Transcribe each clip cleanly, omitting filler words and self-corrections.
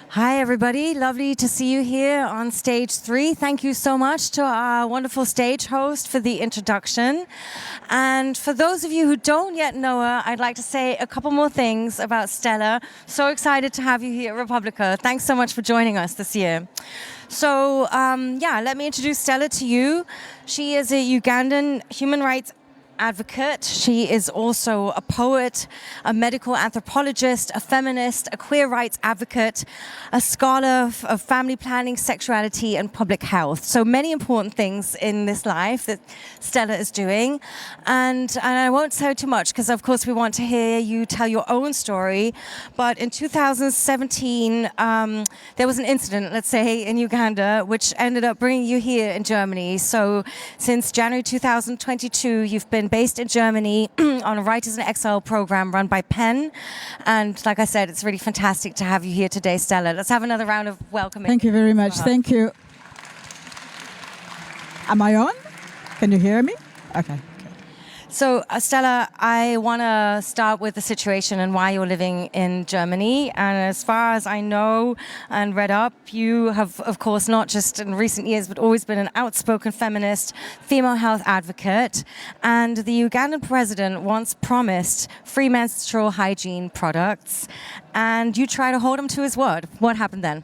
Hi, everybody. Lovely to see you here on stage 3. Thank you so much to our wonderful stage host for the introduction. And for those of you who don't yet know her, I'd like to say a couple more things about Stella. So excited to have you here at Republica. Thanks so much for joining us this year. So, let me introduce Stella to you. She is a Ugandan human rights advocate. She is also a poet, a medical anthropologist, a feminist, a queer rights advocate, a scholar of family planning, sexuality, and public health. So many important things in this life that Stella is doing. And I won't say too much because, of course, we want to hear you tell your own story. But in 2017, there was an incident, let's say, in Uganda, which ended up bringing you here in Germany. So since January 2022, you've been based in Germany on a Writers in Exile program run by PEN. And like I said, it's really fantastic to have you here today, Stella. Let's have another round of welcoming. Thank you very much. Thank you. Am I on? Can you hear me? Okay. So, Stella, I want to start with the situation and why you're living in Germany. And as far as I know and read up, you have, of course, not just in recent years, but always been an outspoken feminist, female health advocate. And the Ugandan president once promised free menstrual hygiene products. And you try to hold him to his word. What happened then?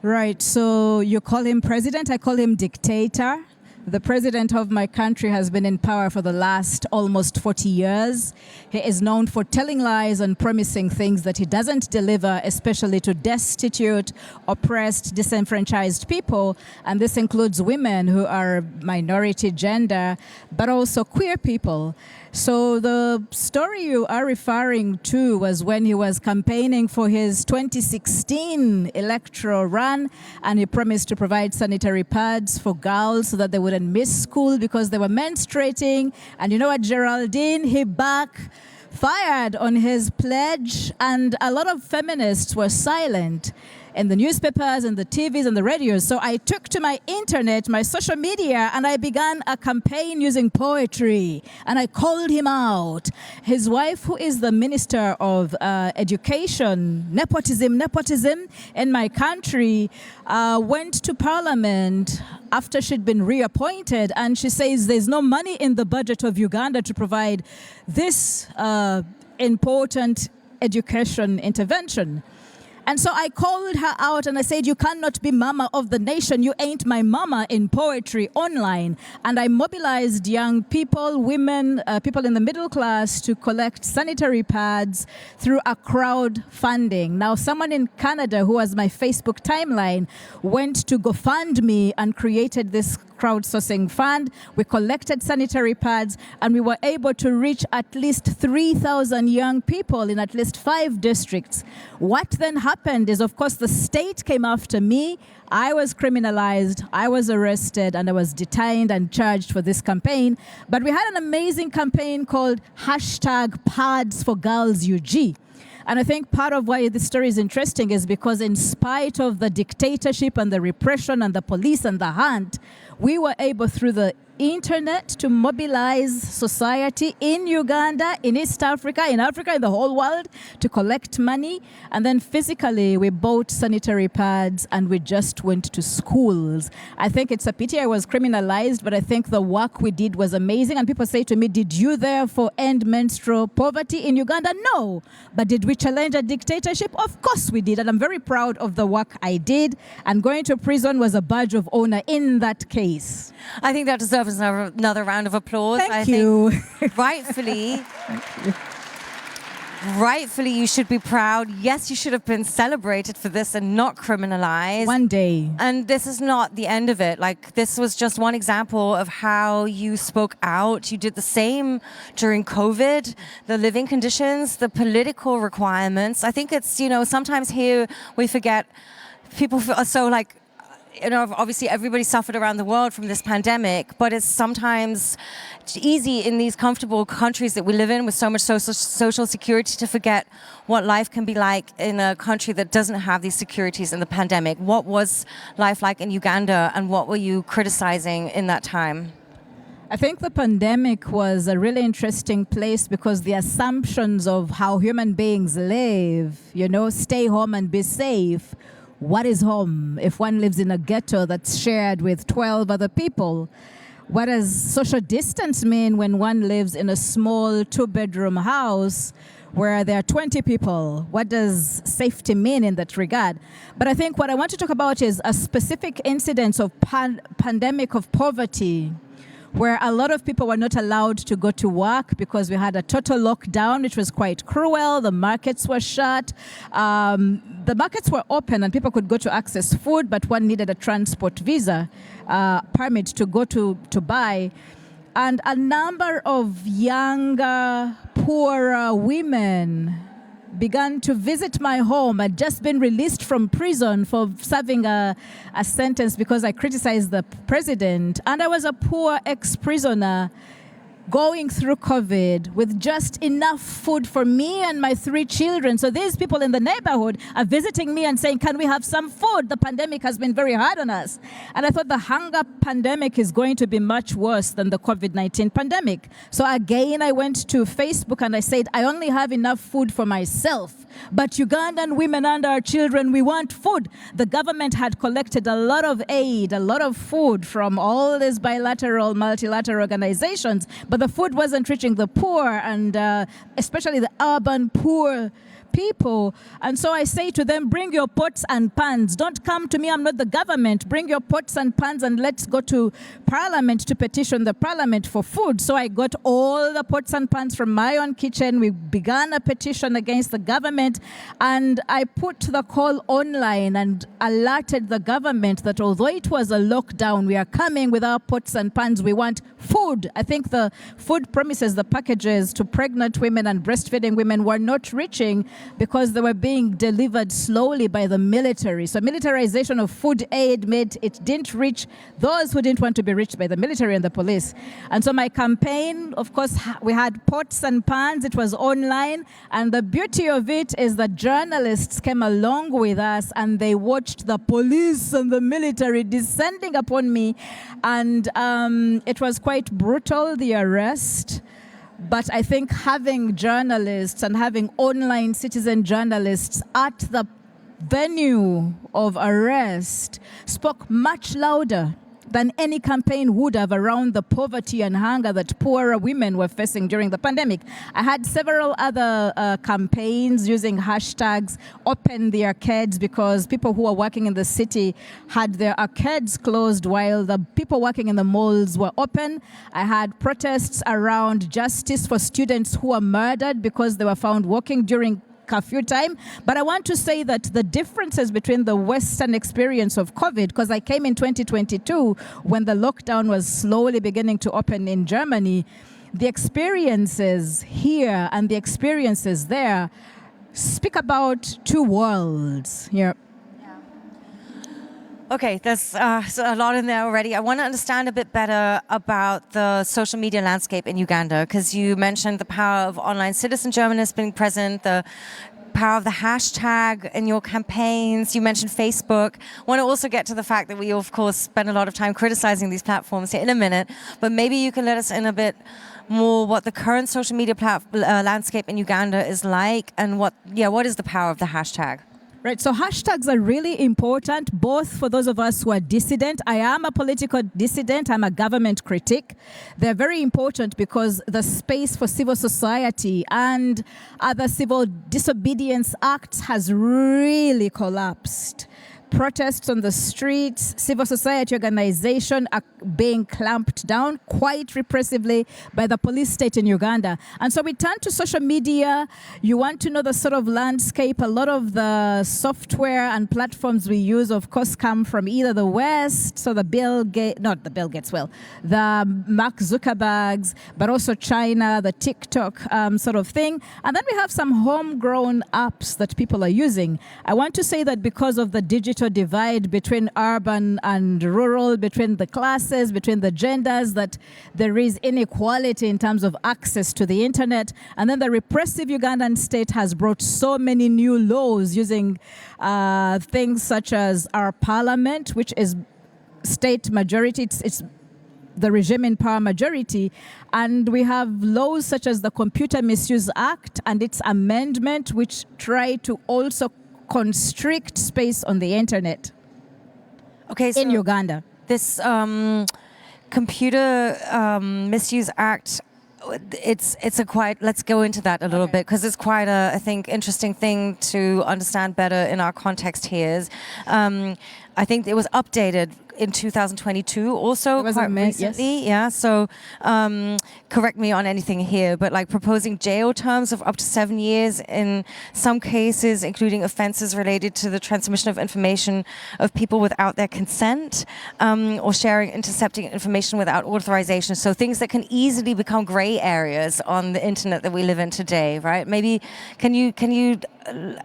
Right. So you call him president. I call him dictator. The president of my country has been in power for the last almost 40 years. He is known for telling lies and promising things that he doesn't deliver, especially to destitute, oppressed, disenfranchised people. And this includes women who are minority gender, but also queer people. So the story you are referring to was when he was campaigning for his 2016 electoral run, and he promised to provide sanitary pads for girls so that they wouldn't miss school because they were menstruating. And you know what, Geraldine, he backfired on his pledge, and a lot of feminists were silent in the newspapers and the TVs and the radios. So I took to my internet, my social media, and I began a campaign using poetry. And I called him out. His wife, who is the Minister of Education, nepotism in my country, went to Parliament after she'd been reappointed, and she says there's no money in the budget of Uganda to provide this important education intervention. And so I called her out and I said, you cannot be mama of the nation. You ain't my mama in poetry online. And I mobilized young people, women, people in the middle class to collect sanitary pads through a crowdfunding. Now, someone in Canada who was my Facebook timeline went to GoFundMe and created this crowdsourcing fund. We collected sanitary pads, and we were able to reach at least 3,000 young people in at least 5 districts. What then happened is, of course, the state came after me. I was criminalized, I was arrested, and I was detained and charged for this campaign. But we had an amazing campaign called #PadsForGirlsUG. And I think part of why this story is interesting is because in spite of the dictatorship and the repression and the police and the hunt, we were able through the internet to mobilize society in Uganda, in East Africa, in Africa, in the whole world, to collect money. And then physically, we bought sanitary pads and we just went to schools. I think it's a pity I was criminalized, but I think the work we did was amazing. And people say to me, did you therefore end menstrual poverty in Uganda? No. But did we challenge a dictatorship? Of course we did. And I'm very proud of the work I did. And going to prison was a badge of honor in that case. I think that deserves another round of applause. Thank you. Think rightfully, you should be proud. Yes, you should have been celebrated for this and not criminalized. One day. And this is not the end of it. Like, this was just one example of how you spoke out. You did the same during COVID, the living conditions, the political requirements. I think it's, sometimes here we forget people are so like, obviously everybody suffered around the world from this pandemic, but it's sometimes easy in these comfortable countries that we live in with so much social security to forget what life can be like in a country that doesn't have these securities in the pandemic. What was life like in Uganda, and what were you criticizing in that time? I think the pandemic was a really interesting place because the assumptions of how human beings live, stay home and be safe, what is home if one lives in a ghetto that's shared with 12 other people? What does social distance mean when one lives in a small 2-bedroom house where there are 20 people? What does safety mean in that regard? But I think what I want to talk about is a specific incidence of pandemic of poverty, where a lot of people were not allowed to go to work because we had a total lockdown, which was quite cruel. The markets were shut. The markets were open and people could go to access food, but one needed a transport visa permit to go to buy. And a number of younger, poorer women began to visit my home. I'd just been released from prison for serving a sentence because I criticized the president. And I was a poor ex-prisoner going through COVID with just enough food for me and my 3 children. So these people in the neighborhood are visiting me and saying, can we have some food? The pandemic has been very hard on us. And I thought the hunger pandemic is going to be much worse than the COVID-19 pandemic. So again, I went to Facebook and I said, I only have enough food for myself. But Ugandan women and our children, we want food. The government had collected a lot of aid, a lot of food from all these bilateral, multilateral organizations, but the food wasn't reaching the poor and especially the urban poor people. And so I say to them, bring your pots and pans. Don't come to me, I'm not the government. Bring your pots and pans and let's go to Parliament to petition the Parliament for food. So I got all the pots and pans from my own kitchen. We began a petition against the government and I put the call online and alerted the government that although it was a lockdown, we are coming with our pots and pans. We want food. I think the food promises, the packages to pregnant women and breastfeeding women were not reaching because they were being delivered slowly by the military. So militarization of food aid made it didn't reach those who didn't want to be reached by the military and the police. And so my campaign, of course, we had pots and pans. It was online. And the beauty of it is that journalists came along with us and they watched the police and the military descending upon me. And it was quite brutal, the arrest. But I think having journalists and having online citizen journalists at the venue of arrest spoke much louder than any campaign would have around the poverty and hunger that poorer women were facing during the pandemic. I had several other campaigns using hashtags, open the arcades, because people who are working in the city had their arcades closed while the people working in the malls were open. I had protests around justice for students who were murdered because they were found walking during curfew time. But I want to say that the differences between the Western experience of COVID, because I came in 2022 when the lockdown was slowly beginning to open in Germany, the experiences here and the experiences there speak about 2 worlds here. Okay, there's a lot in there already. I want to understand a bit better about the social media landscape in Uganda, because you mentioned the power of online citizen journalists being present, the power of the hashtag in your campaigns. You mentioned Facebook. I want to also get to the fact that we, of course, spend a lot of time criticizing these platforms here in a minute, but maybe you can let us in a bit more what the current social media landscape in Uganda is like and what is the power of the hashtag? Right, so hashtags are really important, both for those of us who are dissident. I am a political dissident. I'm a government critic. They're very important because the space for civil society and other civil disobedience acts has really collapsed. Protests on the streets, civil society organization are being clamped down quite repressively by the police state in Uganda. And so we turn to social media. You want to know the sort of landscape. A lot of the software and platforms we use, of course, come from either the West, so the Mark Zuckerbergs, but also China, the TikTok sort of thing. And then we have some homegrown apps that people are using. I want to say that because of the digital divide between urban and rural, between the classes, between the genders, that there is inequality in terms of access to the internet. And then the repressive Ugandan state has brought so many new laws using things such as our parliament, which is state majority. It's the regime in power majority. And we have laws such as the Computer Misuse Act and its amendment, which try to also constrict space on the internet Okay, so in Uganda. this Computer Misuse Act, it's a quite, let's go into that a little bit, because it's quite a, I think, interesting thing to understand better in our context here. Is, I think it was updated in 2022 also quite recently. Yes. Yeah, so correct me on anything here, but like proposing jail terms of up to 7 years in some cases, including offenses related to the transmission of information of people without their consent, or sharing, intercepting information without authorization. So things that can easily become gray areas on the internet that we live in today, right? Maybe can you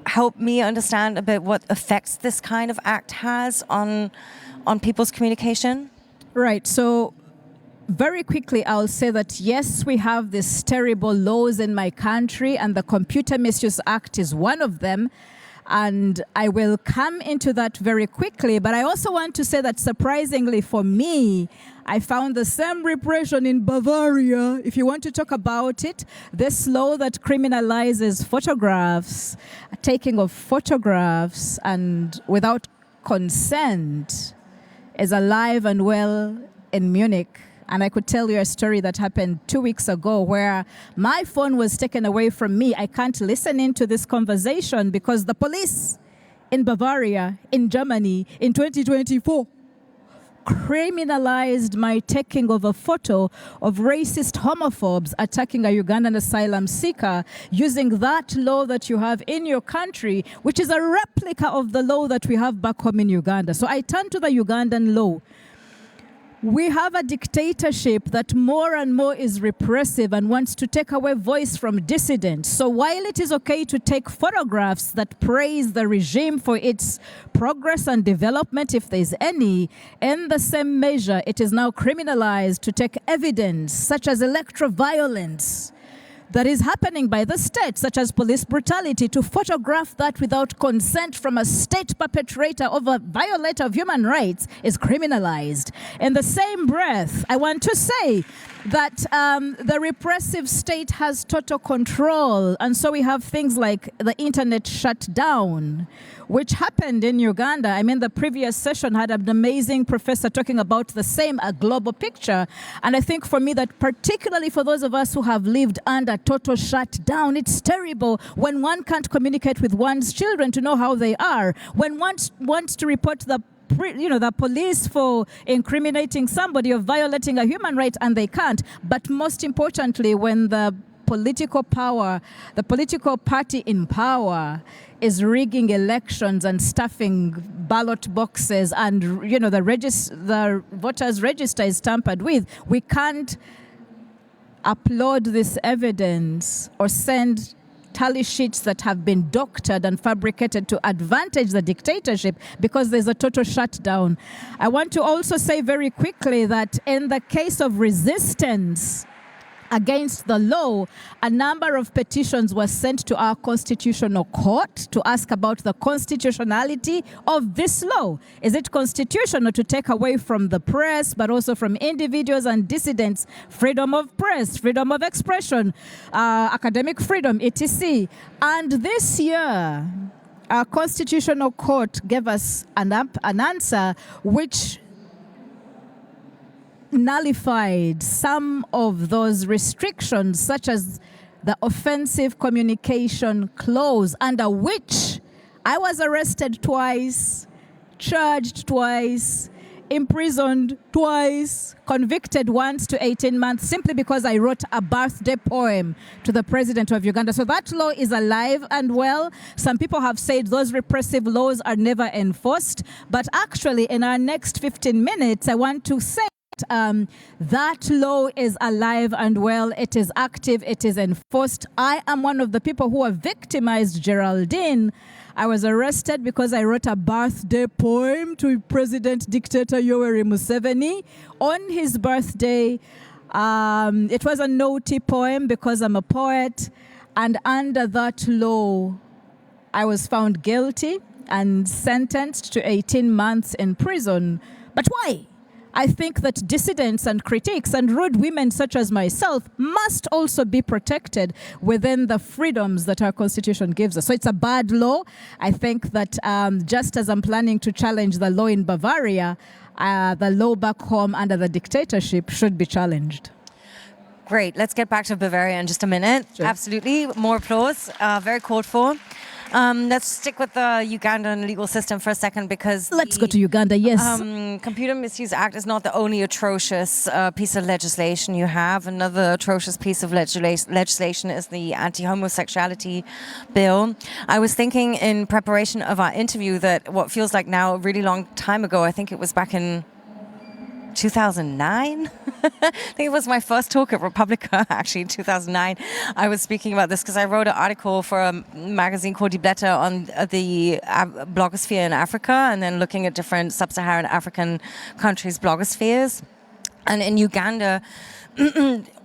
help me understand a bit what effects this kind of act has on people's communication? Right. So very quickly, I'll say that, yes, we have these terrible laws in my country, and the Computer Misuse Act is one of them. And I will come into that very quickly. But I also want to say that, surprisingly for me, I found the same repression in Bavaria. If you want to talk about it, this law that criminalizes photographs, taking of photographs and without consent, is alive and well in Munich. And I could tell you a story that happened 2 weeks ago where my phone was taken away from me. I can't listen into this conversation because the police in Bavaria, in Germany, in 2024, criminalized my taking of a photo of racist homophobes attacking a Ugandan asylum seeker using that law that you have in your country, which is a replica of the law that we have back home in Uganda. So I turn to the Ugandan law. We have a dictatorship that more and more is repressive and wants to take away voice from dissidents. So while it is okay to take photographs that praise the regime for its progress and development, if there's any, in the same measure, it is now criminalized to take evidence such as electro-violence that is happening by the state, such as police brutality, to photograph that without consent from a state perpetrator of a violator of human rights is criminalized. In the same breath, I want to say that the repressive state has total control. And so we have things like the internet shut down, which happened in Uganda. I mean, the previous session had an amazing professor talking about the same, a global picture. And I think for me that particularly for those of us who have lived under total shutdown, it's terrible when one can't communicate with one's children to know how they are. When one wants to report the police for incriminating somebody or violating a human right, and they can't. But most importantly, when the political party in power is rigging elections and stuffing ballot boxes, and the voters' register is tampered with, we can't upload this evidence or send tally sheets that have been doctored and fabricated to advantage the dictatorship because there's a total shutdown. I want to also say very quickly that in the case of resistance against the law, a number of petitions were sent to our constitutional court to ask about the constitutionality of this law. Is it constitutional to take away from the press, but also from individuals and dissidents, freedom of press, freedom of expression, academic freedom, etc.? And this year, our constitutional court gave us an answer which nullified some of those restrictions, such as the offensive communication clause, under which I was arrested twice, charged twice, imprisoned twice, convicted once to 18 months, simply because I wrote a birthday poem to the president of Uganda. So that law is alive and well. Some people have said those repressive laws are never enforced. But actually, in our next 15 minutes, I want to say that law is alive and well. It is active. It is enforced. I am one of the people who are victimized, Geraldine. I was arrested because I wrote a birthday poem to President Dictator Yoweri Museveni on his birthday. It was a naughty poem because I'm a poet. And under that law, I was found guilty and sentenced to 18 months in prison. But why? I think that dissidents and critics and rude women such as myself must also be protected within the freedoms that our Constitution gives us. So it's a bad law. I think that just as I'm planning to challenge the law in Bavaria, the law back home under the dictatorship should be challenged. Great. Let's get back to Bavaria in just a minute. Sure. Absolutely. More applause. Very called for. Let's stick with the Ugandan legal system for a second, because Let's go to Uganda, yes. Computer Misuse Act is not the only atrocious piece of legislation you have. Another atrocious piece of legislation is the anti-homosexuality bill. I was thinking in preparation of our interview that what feels like now a really long time ago, I think it was back in 2009. I think it was my first talk at Republica, actually, in 2009. I was speaking about this because I wrote an article for a magazine called Die Blätter on the blogosphere in Africa, and then looking at different sub-Saharan African countries' blogospheres. And in Uganda,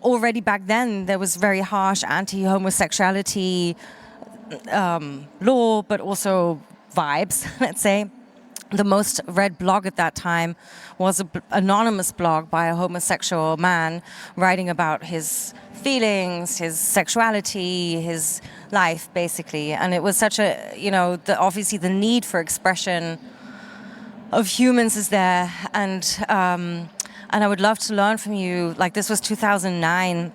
already back then, there was very harsh anti-homosexuality law, but also vibes, let's say. The most read blog at that time was an anonymous blog by a homosexual man writing about his feelings, his sexuality, his life, basically. And it was such a, obviously the need for expression of humans is there. And I would love to learn from you, like this was 2009.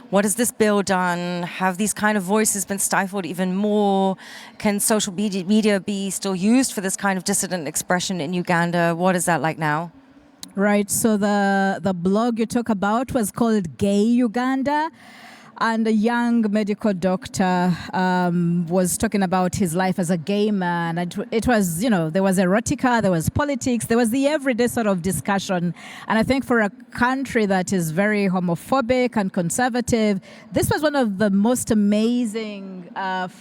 What has this bill done? Have these kind of voices been stifled even more? Can social media be still used for this kind of dissident expression in Uganda? What is that like now? Right, so the blog you talk about was called Gay Uganda. And a young medical doctor was talking about his life as a gay man. It was, there was erotica, there was politics, there was the everyday sort of discussion. And I think for a country that is very homophobic and conservative, this was one of the most amazing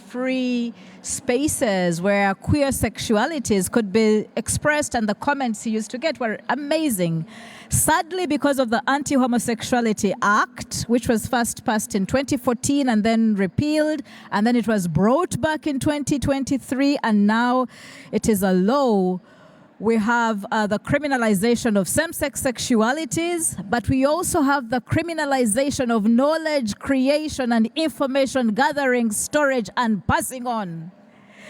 free spaces where queer sexualities could be expressed, and the comments he used to get were amazing. Sadly, because of the Anti-Homosexuality Act, which was first passed in 2014 and then repealed, and then it was brought back in 2023, and now it is a law. We have the criminalization of same-sex sexualities, but we also have the criminalization of knowledge creation and information gathering, storage, and passing on.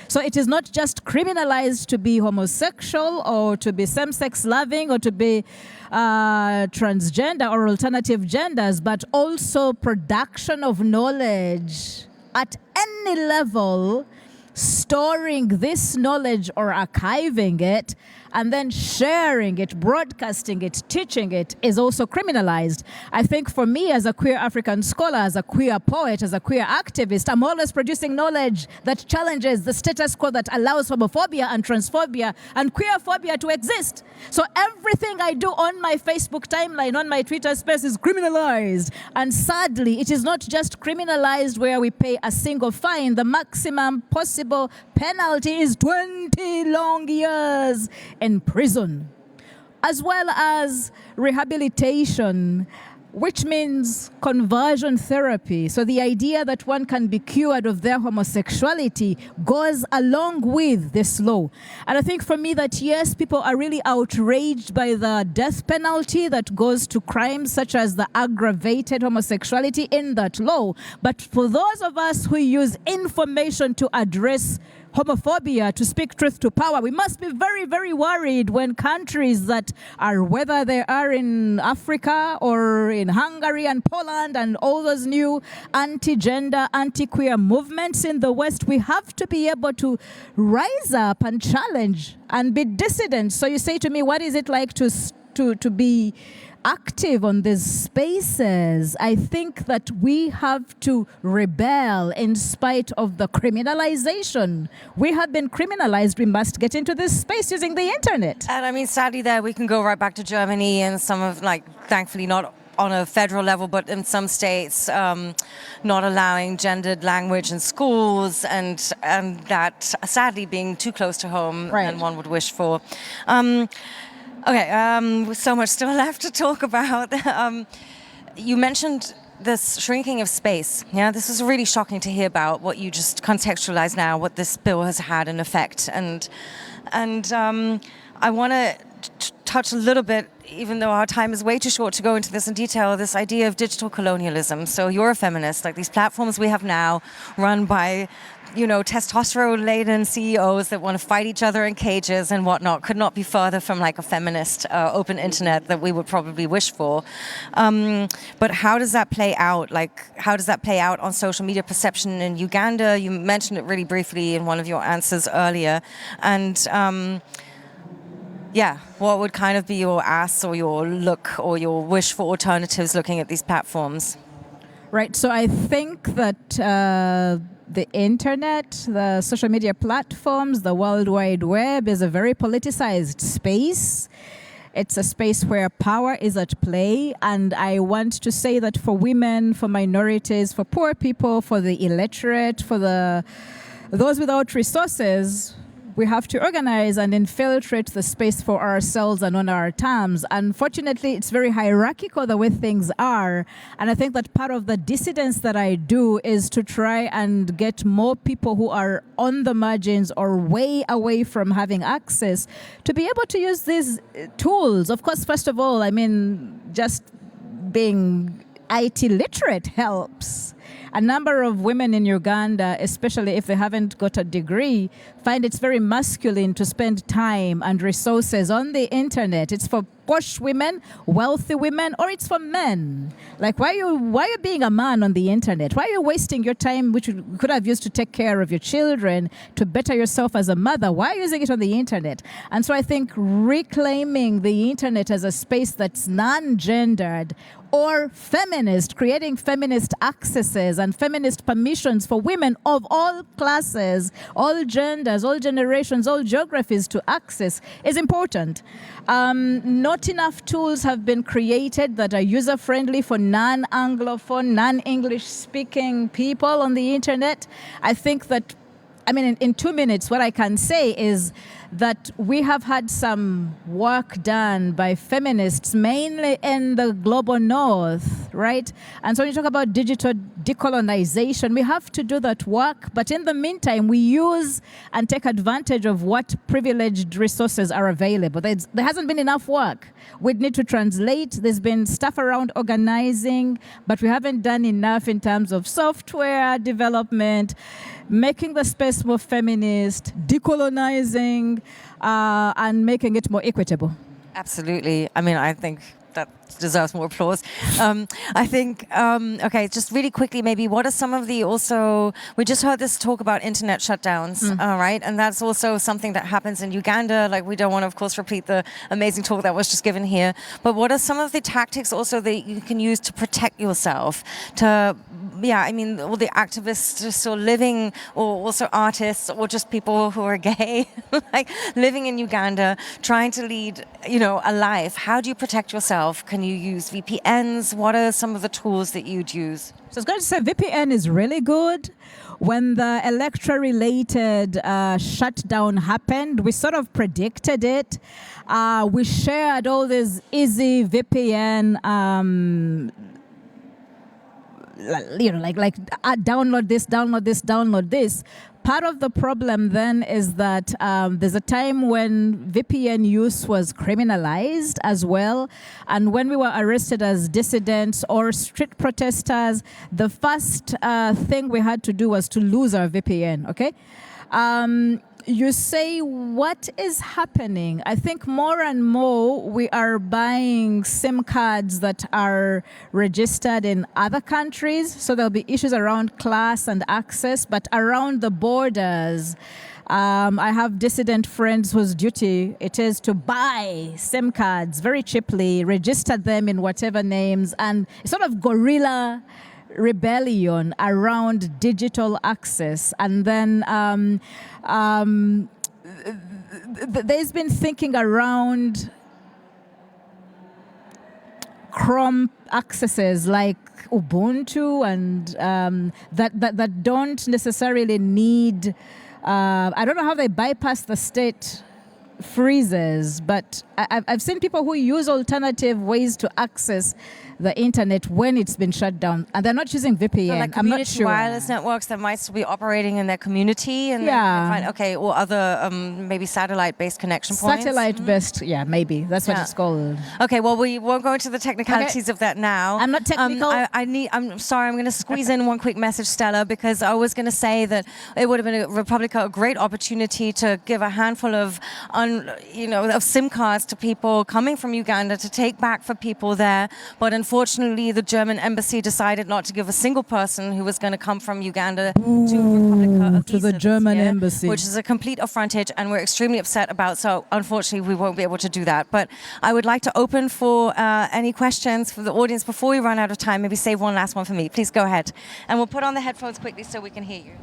So it is not just criminalized to be homosexual or to be same-sex loving or to be transgender or alternative genders, but also production of knowledge at any level, storing this knowledge or archiving it, and then sharing it, broadcasting it, teaching it is also criminalized. I think for me as a queer African scholar, as a queer poet, as a queer activist, I'm always producing knowledge that challenges the status quo that allows homophobia and transphobia and queerphobia to exist. So everything I do on my Facebook timeline, on my Twitter space is criminalized. And sadly, it is not just criminalized where we pay a single fine. The maximum possible penalty is 20 long years in prison, as well as rehabilitation, which means conversion therapy. So the idea that one can be cured of their homosexuality goes along with this law. And I think for me that, yes, people are really outraged by the death penalty that goes to crimes such as the aggravated homosexuality in that law. But for those of us who use information to address homophobia, to speak truth to power, we must be very, very worried when countries that are, whether they are in Africa or in Hungary and Poland and all those new anti-gender, anti-queer movements in the West, we have to be able to rise up and challenge and be dissident. So you say to me, what is it like to be active on these spaces? I think that we have to rebel in spite of the criminalization. We have been criminalized. We must get into this space using the internet. And I mean, sadly, there we can go right back to Germany and some of, thankfully not on a federal level, but in some states, not allowing gendered language in schools, and that sadly being too close to home than one would wish for. Okay, with so much still left to talk about. You mentioned this shrinking of space. Yeah, this is really shocking to hear about what you just contextualized now, what this bill has had in effect. And I want to touch a little bit, even though our time is way too short to go into this in detail, this idea of digital colonialism. So you're a feminist, like these platforms we have now run by, testosterone-laden CEOs that want to fight each other in cages and whatnot could not be further from like a feminist open internet that we would probably wish for. But how does that play out? Like, how does that play out on social media perception in Uganda? You mentioned it really briefly in one of your answers earlier. And what would kind of be your ask or your look or your wish for alternatives looking at these platforms? Right. So I think that the internet, the social media platforms, the World Wide Web is a very politicized space. It's a space where power is at play. And I want to say that for women, for minorities, for poor people, for the illiterate, for those without resources, we have to organize and infiltrate the space for ourselves and on our terms. Unfortunately, it's very hierarchical the way things are. And I think that part of the dissidence that I do is to try and get more people who are on the margins or way away from having access to be able to use these tools. Of course, first of all, just being IT literate helps. A number of women in Uganda, especially if they haven't got a degree, find it's very masculine to spend time and resources on the internet. It's for posh women, wealthy women, or it's for men. Like, why are you being a man on the internet? Why are you wasting your time, which you could have used to take care of your children, to better yourself as a mother? Why are you using it on the internet? And so I think reclaiming the internet as a space that's non-gendered or feminist, creating feminist accesses and feminist permissions for women of all classes, all genders, all generations, all geographies to access is important. Not enough tools have been created that are user-friendly for non-Anglophone, non-English speaking people on the internet. I think that, in 2 minutes, what I can say is that we have had some work done by feminists, mainly in the global north, right? And so when you talk about digital decolonization, we have to do that work. But in the meantime, we use and take advantage of what privileged resources are available. There hasn't been enough work. We need to translate. There's been stuff around organizing, but we haven't done enough in terms of software development, making the space more feminist, decolonizing, and making it more equitable. Absolutely. I think that deserves more applause. I think, just really quickly, maybe what are some of the we just heard this talk about internet shutdowns, right? And that's also something that happens in Uganda. Like, we don't want to, of course, repeat the amazing talk that was just given here. But what are some of the tactics also that you can use to protect yourself? All the activists still living, or also artists, or just people who are gay, like living in Uganda, trying to lead, a life. How do you protect yourself? Can you use VPNs? What are some of the tools that you'd use? So I was going to say VPN is really good. When the Electra-related shutdown happened, we sort of predicted it. We shared all these easy VPN download this, download this, download this. Part of the problem then is that there's a time when VPN use was criminalized as well. And when we were arrested as dissidents or street protesters, the first thing we had to do was to lose our VPN, okay? You say, what is happening? I think more and more we are buying SIM cards that are registered in other countries. So there'll be issues around class and access, but around the borders, I have dissident friends whose duty it is to buy SIM cards very cheaply, register them in whatever names, and sort of guerrilla rebellion around digital access. And then there's been thinking around Chrome accesses like Ubuntu and that don't necessarily need, I don't know how they bypass the state freezes, but I've seen people who use alternative ways to access the internet when it's been shut down, and they're not using VPN. So like I'm not community sure. wireless networks that might still be operating in their community, and Yeah. or other maybe satellite-based connection points. Satellite-based, yeah, maybe that's what Yeah. it's called. Okay, well, we won't go into the technicalities of that now. I'm not technical. I'm sorry, I'm going to squeeze in one quick message, Stella, because I was going to say that it would have been a great opportunity to give a handful of, of SIM cards to people coming from Uganda to take back for people there. But unfortunately, the German embassy decided not to give a single person who was going to come from Uganda to Republica to the German embassy, which is a complete affrontage, and we're extremely upset about. So unfortunately, we won't be able to do that. But I would like to open for any questions for the audience before we run out of time. Maybe save one last one for me. Please go ahead. And we'll put on the headphones quickly so we can hear you.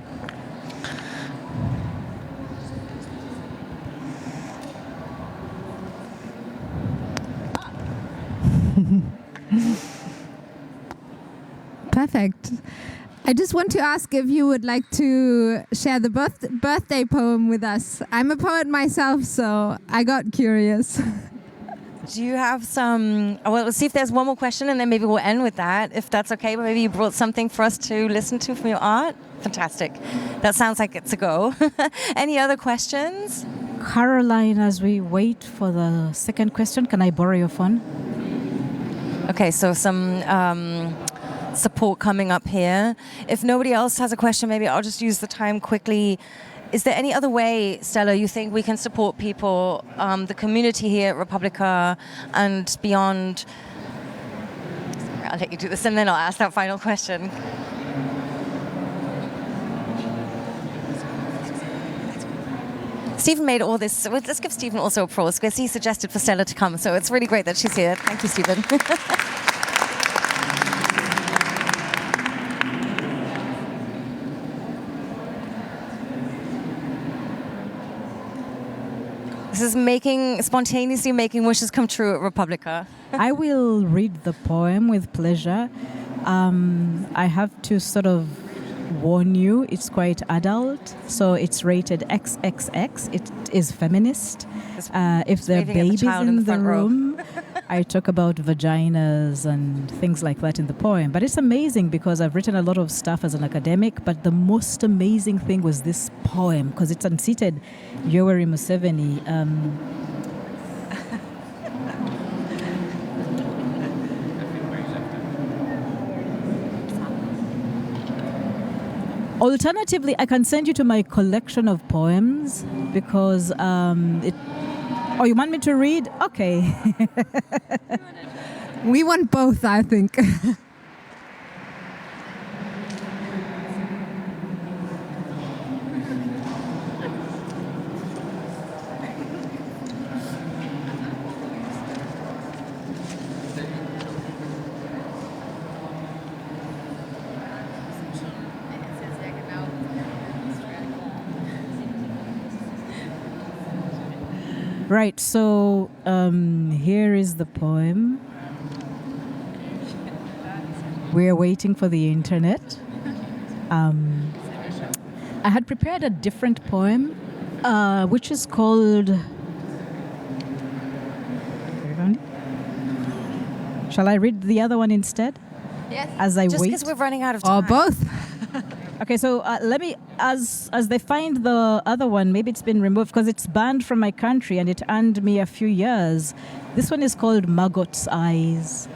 Perfect. I just want to ask if you would like to share the birthday poem with us. I'm a poet myself, so I got curious. Do you have some... Well, let's see if there's one more question, and then maybe we'll end with that, if that's okay. But maybe you brought something for us to listen to from your art? Fantastic. That sounds like it's a go. Any other questions? Caroline, as we wait for the second question, can I borrow your phone? Okay, so some support coming up here. If nobody else has a question, maybe I'll just use the time quickly. Is there any other way, Stella, you think we can support people, the community here at Republica and beyond? I'll let you do this and then I'll ask that final question. Stephen made all this. Let's give Stephen also applause because he suggested for Stella to come. So it's really great that she's here. Thank you, Stephen. This is spontaneously making wishes come true at Republica. I will read the poem with pleasure. I have to sort of warn you, it's quite adult, so it's rated XXX. It is feminist. If there are babies in the room, I talk about vaginas and things like that in the poem. But it's amazing because I've written a lot of stuff as an academic, but the most amazing thing was this poem because it's unseated Yoweri Museveni. Alternatively, I can send you to my collection of poems because Oh, you want me to read? Okay. We want both, I think. Right, so here is the poem. We're waiting for the internet. I had prepared a different poem, which is called... Shall I read the other one instead? Yes. As I Just wait? because we're running out of time. Or both. Okay, so let me, as they find the other one, maybe it's been removed because it's banned from my country and it earned me a few years. This one is called Maggot's Eyes.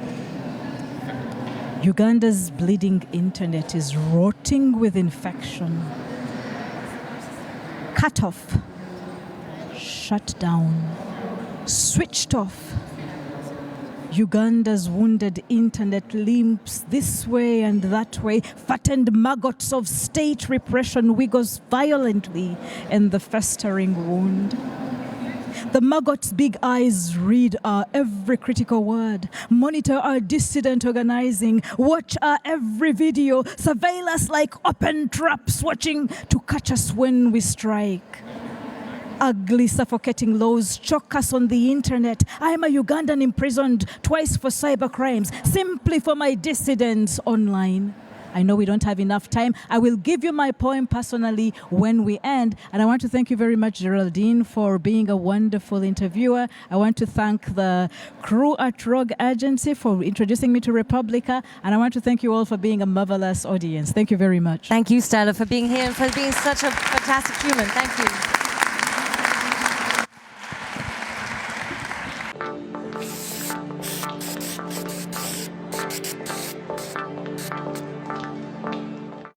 Uganda's bleeding internet is rotting with infection. Cut off, shut down, switched off. Uganda's wounded internet limps this way and that way. Fattened maggots of state repression wiggles violently in the festering wound. The maggots' big eyes read our every critical word, monitor our dissident organizing, watch our every video, surveil us like open traps, watching to catch us when we strike. Ugly, suffocating laws choke us on the internet. I'm a Ugandan imprisoned twice for cyber crimes, simply for my dissidents online. I know we don't have enough time. I will give you my poem personally when we end. And I want to thank you very much, Geraldine, for being a wonderful interviewer. I want to thank the crew at Rogue Agency for introducing me to Republica. And I want to thank you all for being a marvelous audience. Thank you very much. Thank you, Stella, for being here and for being such a fantastic human. Thank you.